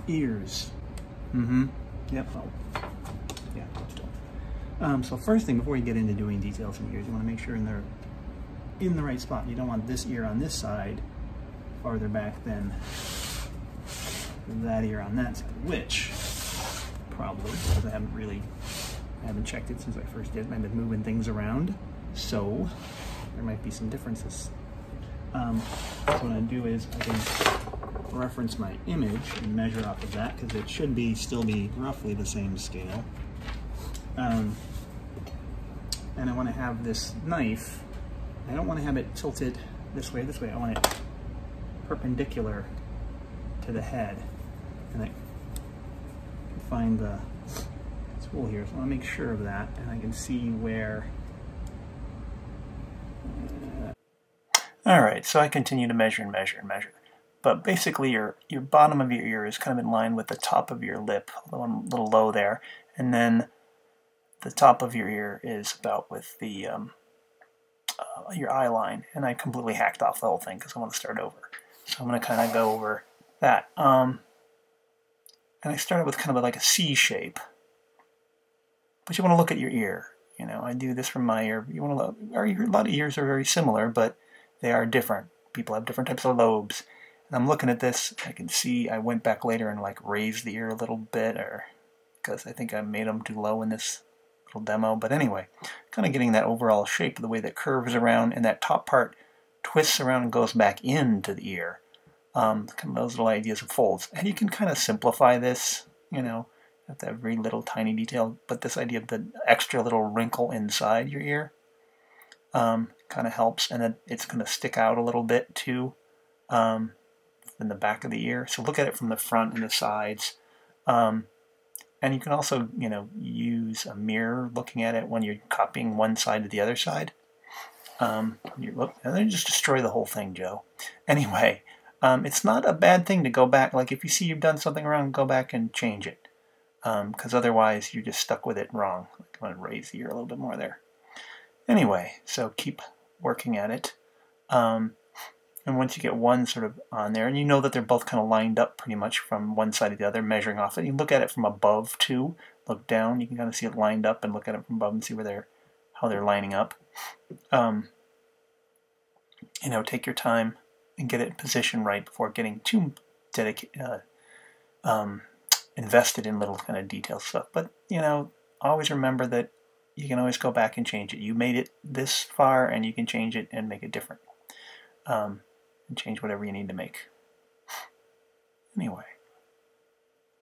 ears. Yep. Oh. Yeah. Still. So first thing, before you get into doing details in ears, you want to make sure they're in the right spot. You don't want this ear on this side farther back than that ear on that side, which probably, because I haven't checked it since I first did, and I've been moving things around, so there might be some differences. So what I do is I can reference my image and measure off of that, because it should still be roughly the same scale. And I want to have this knife, I don't want to have it tilted this way, I want it perpendicular to the head. And I can find the tool here, so I want to make sure of that, and I can see where. Alright, so I continue to measure and measure and measure. But basically your bottom of your ear is kind of in line with the top of your lip, although I'm a little low there, and then the top of your ear is about with the your eye line, and I completely hacked off the whole thing because I want to start over. So I'm going to kind of go over that. And I started with kind of like a C shape. But you want to look at your ear. You know, I do this from my ear. You want to look, a lot of ears are very similar, but they are different. People have different types of lobes. And I'm looking at this, I can see I went back later and like raised the ear a little bit, or because I think I made them too low in this little demo. But anyway, kind of getting that overall shape, the way that curves around and that top part twists around and goes back into the ear. Kind of those little ideas of folds. And you can kind of simplify this, you know, at that very little tiny detail, but this idea of the extra little wrinkle inside your ear kind of helps, and then it's going to stick out a little bit too in the back of the ear. So look at it from the front and the sides. And you can also, you know, use a mirror looking at it when you're copying one side to the other side. And then just destroy the whole thing, Joe. Anyway. It's not a bad thing to go back, like if you see you've done something wrong, go back and change it. Because otherwise you're just stuck with it wrong. I want to raise the ear a little bit more there. Anyway, so keep working at it. And once you get one sort of on there, and you know that they're both kind of lined up pretty much from one side to the other, measuring off it. You look at it from above too. Look down, you can kind of see it lined up, and look at it from above and see where how they're lining up. You know, take your time and get it positioned right before getting too invested in little kind of detail stuff. But, you know, always remember that you can always go back and change it. You made it this far, and you can change it and make it different. And change whatever you need to make. Anyway.